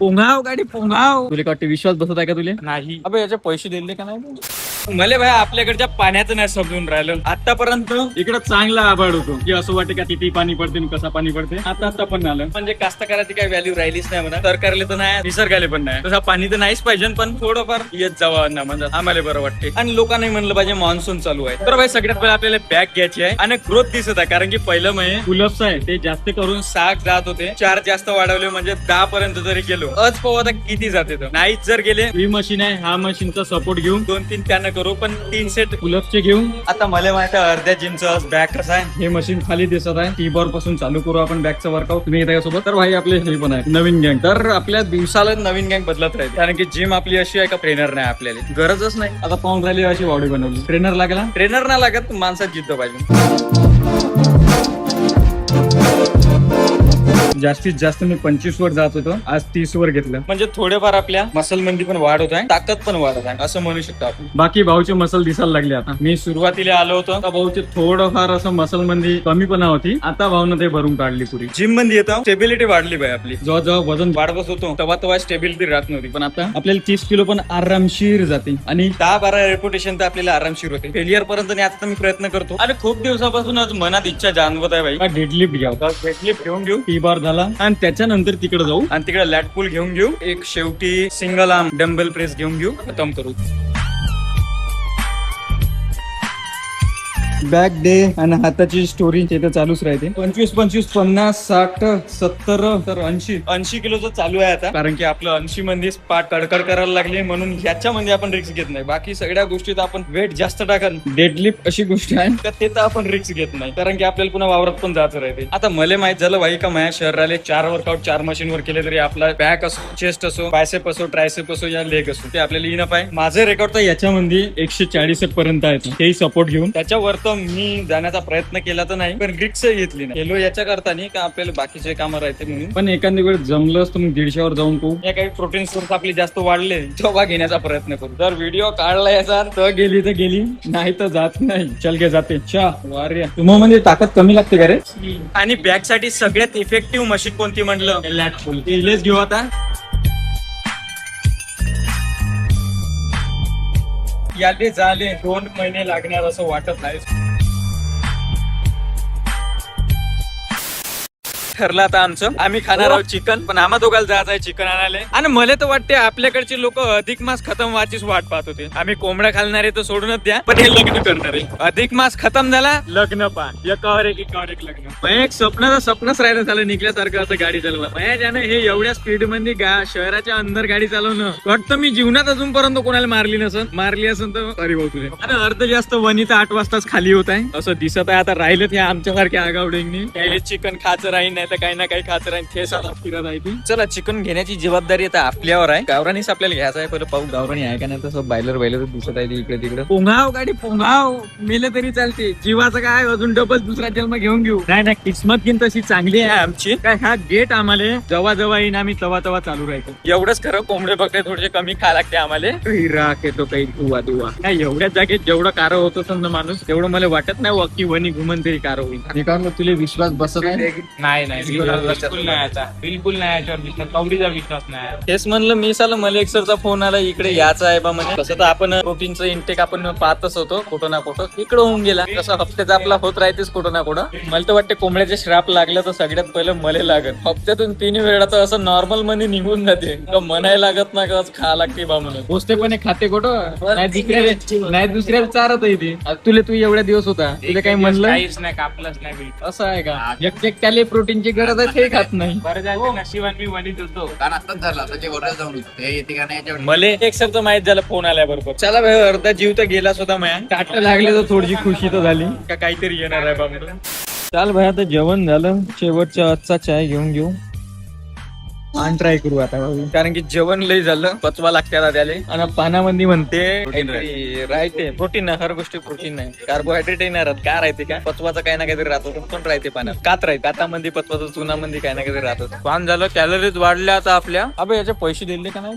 पोंगाव गाडी पोंगाव. तुला वाटते विश्वास बसत आहे का तुले? नाही. अबे याचे पैसे दिले का नाही? मला भाई आपल्याकडच्या पाण्याचं नाही समजून राहिलं. आतापर्यंत इकडं चांगला आभाळ होतो की असं वाटतं का किती पाणी पडते आणि कसं पाणी पडते. आता पण आलं म्हणजे कास्तकाराची काही व्हॅल्यू राहिलीच नाही म्हणा. सरकारले तर नाही, निसर्गाले पण नाही. तसं पाणी तर नाहीच पाहिजे पण थोडंफार येत जावं ना म्हणजे आम्हाला बरं वाटते. आणि लोकांनी म्हणलं पाहिजे मान्सून चालू आहे तर भाई सगळ्यात पहिले आपल्याला बॅग घ्यायची आहे आणि ग्रोथ दिसत आहे. कारण की पहिलं महिने पुलअप्स आहे ते जास्त करून 6 जात होते. 4 जास्त वाढवले म्हणजे 10 पर्यंत जरी गेलो आज पाहू आता किती जाते. नाहीच जर गेले ही मशीन आहे हा मशीनचा सपोर्ट घेऊन 2-3 त्यानं करू पण 3 सेट पुलअपचे घेऊन. आता मला माहिती आहे अर्ध्या जिमचं बॅग कसं आहे. हे मशीन खाली दिसत आहे. टी-बॉर पासून चालू करू आपण बॅगचं वर्कआउट. तुम्ही येता सोबत तर भाई आपले हे पण आहे नवीन गँग. तर आपल्या दिवसाला नवीन गँग बदलत राहील कारण की जिम आपली अशी आहे का ट्रेनर नाही आपल्याला गरजच नाही. आता पाहून राहिली अशी बॉडी बनवली. ट्रेनर लागला ट्रेनर नाही लागत माणसात जिद्द पाहिजे. जास्तीत जास्त मी 25 वर जात होतो आज 30 वर घेतलं म्हणजे थोडेफार आपल्या मसल मध्ये पण वाढ होत आहे ताकद पण वाढत आहे असं म्हणू शकतो आपण. बाकी भाऊचे मसल दिसायला लागले. आता मी सुरुवातीला आलो होतो तर भाऊचे थोडंफार असं मसल मध्ये कमीपणा होती. आता भाऊनं ते भरून काढली पुरी. जिम मध्ये येतो स्टेबिलिटी वाढली बाई आपली. जेव्हा वजन वाढवत होतो तेव्हा स्टेबिलिटी राहत नव्हती पण आता आपल्याला 30 किलो पण आरामशीर जाते आणि 10-12 रेप्युटेशन तर आपल्याला आरामशीर होते. फेलियर पर्यंत नाही. आता मी प्रयत्न करतो आणि खूप दिवसापासून आज मनात इच्छा जाणवत आहे भाई डेडलिफ्ट घ्यावं. डेडलिफ्ट घेऊन घेऊ टी-बार झाला आणि त्याच्यानंतर तिकडे जाऊ आणि तिकडे लॅट पुल घेऊन घेऊ. एक शेवटी सिंगल आर्म डंबेल प्रेस घेऊन घेऊ. खतम करू. बॅक डे आणि हाताची स्टोरी ते तर चालूच राहते. 25, 50, 60, 70 तर 80 किलोचं चालू आहे आता. कारण की आपलं 80 मध्ये पाठ कडकड करायला लागली म्हणून ह्याच्यामध्ये आपण रिस्क घेत नाही. बाकी सगळ्या गोष्टीत आपण वेट जास्त टाकाल. डेडलिफ्ट अशी गोष्ट आहे तर ते तर आपण रिस्क घेत नाही कारण की आपल्याला पुन्हा वावरात पण जायचं राहते. आता मला माहित झालं भाई का माझ्या शरीराला 4 वर्कआउट 4 मशीनवर केले तरी आपला बॅक असो चेस्ट असो बायसेप असो ट्रायसेप असो या लेग असो ते आपल्याला इनफ आहे. माझं रेकॉर्ड तर याच्यामध्ये 140 पर्यंत आहे. तेही सपोर्ट घेऊन त्याच्यावर मी जाण्याचा प्रयत्न केला तर नाही पण रिक्स घेतली नाही. गेलो याच्या करता नाही का आपल्याला बाकीचे कामं राहते म्हणून. पण एखादी वेळ जमलं तर मग 150 वर जाऊन तू या काही प्रोटीन सोर्स आपले जास्त वाढले तेव्हा घेण्याचा प्रयत्न करू. जर व्हिडिओ काढला याचा तर गेली तर गेली नाही तर जात नाही. चल गे जाते तुम्हाला म्हणजे ताकद कमी लागते का रे. आणि बॅक साठी सगळ्यात इफेक्टिव्ह मशीन कोणती म्हटलं लॅट पुल. इलेच घेऊ आता. याले झाले 2 महिने लागणार असं वाटत नाही. ठरलं आता आमचं. आम्ही खाणार आहोत चिकन पण आम्हा दोघांना जायचं आहे चिकन आणायला. आणि मला तर वाटते आपल्याकडचे लोक अधिक मास खतम व्हायचीच वाट पाहत होते. आम्ही कोंबड्या खालणारे तर सोडूनच द्या पण हे लग्न करणारे. अधिक मास खतम झाला लग्न पा एकावर एक लग्न. एक स्वप्नच राहिलं झालं निघल्यासारखं असं गाडी चालवा. ज्यानं हे एवढ्या स्पीड मध्ये शहराच्या अंदर गाडी चालवणं वाटतं मी जीवनात अजूनपर्यंत कोणाला मारली असेल तर अरे भाऊ तुझे. आणि अर्ध जास्त वनीचा 8 वाजताच खाली होत आहे असं दिसत आहे. आता राहिलं ते आमच्यासारख्या आगावडेंनी काही चिकन खायचं राहील नाही तर काही ना काही खायचं राहील. ते सगळं फिरत आहे ती. चला चिकन घेण्याची जबाबदारी आता आपल्यावर आहे. गावरानीच आपल्याला घ्यायचं आहे. पहिलं पाहू गावरानी आहे का नाही. तसं बायलर दिसत आहे इकडे तिकडे. पोंगाव गाडी पोंगाव मेलं तरी चालते. जीवाचं काय अजून डबल दुसरा जन्म घेऊन घेऊ. नाही किस्मत किन तशी चांगली आहे आमची. काय हा गेट आम्हाला जेव्हा येईन आम्ही तेव्हा चालू राहतो. एवढंच खरं कोंबडे बघते थोडेसे कमी खा लागते आम्हाला. राख येतो काही दुवा काय एवढ्या जागेत जेवढं कार होत असेल ना माणूस तेवढं मला वाटत नाही की वनी घुमन तरी कार होईल. तुला विश्वास बसत नाही. बिलकुल नाही याच्यावर विश्वास. कवडीचा विश्वास नाही. तेच म्हणलं मी साला मला एक सरचा फोन आला इकडे याचा आहे बा म्हणजे. तसं तर आपण प्रोटीनचं इंटेक आपण पाहतच होतो कुठं ना कुठं. इकडं होऊन गेला तसं हप्त्याचा आपला होत राहतेच कुठं ना कुठं. मला तर वाटते कोंबड्याचे श्राप लागलं तर सगळ्यात पहिलं मला लागत. हप्त्यातून 3 वेळा तर असं नॉर्मल मध्ये निघून जाते म्हणायला लागत ना का खा लागते बा म्हणून. गोष्टपणे खाते कुठं नाही दुसऱ्या चारत येते. तुला तू एवढ्या दिवस होता तुला काही म्हणलं काहीच नाही कापलंच नाही. असं आहे का एक त्याला प्रोटीनची गरज आहे ते खात नाही. बरं झालं नशिबात मी वनीत होतो कारण आताच झाला मला एक शब्द माहित झालं फोन आल्याबरोबर. चला भाई अर्धा जीव तर गेला सुद्धा माया. टाट लागले तर थोडीशी खुशी तर झाली का काहीतरी येणार आहे बा म्हणून. चाल भाई आता जेवण झालं. शेवटचा आजचा चाय घेऊन घेऊ आणि ट्राय करू आता कारण की जेवण लय झालं. पचवा लागते आता त्याला. आणि पानामध्ये म्हणते राहते प्रोटीन हर गोष्टी प्रोटीन नाही. कार्बोहायड्रेट येणार काय राहते का पचवाचं काही ना काहीतरी राहतो. पण राहते पाण्यात कात राहते. कातामध्ये पचवाचं चुनामध्ये काही ना काहीतरी राहतो. पान झालं कॅलरीज वाढल्या आता आपल्या. अबे याचे पैसे दिले का नाही.